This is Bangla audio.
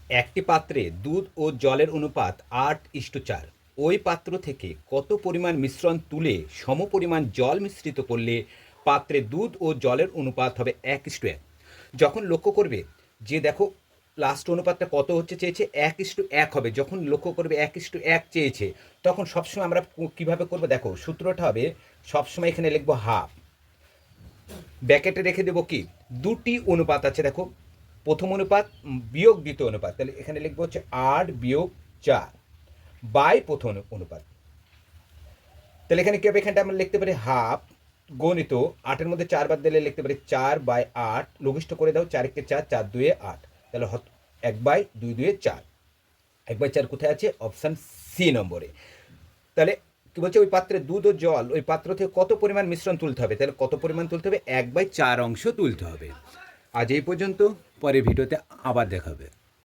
একটি পাত্রে দুধ ও জলের অনুপাত 8:4। ওই পাত্র থেকে কত পরিমাণ মিশ্রণ তুলে সমপরিমাণ জল মিশ্রিত করলে পাত্রে দুধ ও জলের অনুপাত হবে 1:1। যখন লক্ষ্য করবে যে দেখো লাস্ট অনুপাতটা কত হচ্ছে চেয়েছে 1:1 হবে, যখন লক্ষ্য করবে 1:1 চেয়েছে তখন সবসময় আমরা কিভাবে করবো, দেখো সূত্রটা হবে সবসময় এখানে লিখবো হাফ, ব্যাকেটে রেখে দেবো কি দুটি অনুপাত আছে দেখো, প্রথম অনুপাত বিয়োগ দ্বিতীয় অনুপাত, তাহলে এখানে লিখবো হচ্ছে 8-4 বাই প্রথম অনুপাত। তাহলে এখানে কি হবে, এখানটা আমরা লিখতে পারি হাফ গণিত 8-এর মধ্যে 4 বাদ দিলে লিখতে পারি 4/8, লঘিষ্ঠ করে দাও 4-4, 4-2-8, তাহলে 1/2-2-4, 1/4 কোথায় আছে, অপশান সি নম্বরে। তাহলে কি বলছে, ওই পাত্রে দুধ ও জল ওই পাত্র থেকে কত পরিমাণ মিশ্রণ তুলতে হবে, তাহলে কত পরিমাণ তুলতে হবে, 1/4 অংশ তুলতে হবে। আজ এই পর্যন্ত, পরের ভিডিওতে আবার দেখাবে।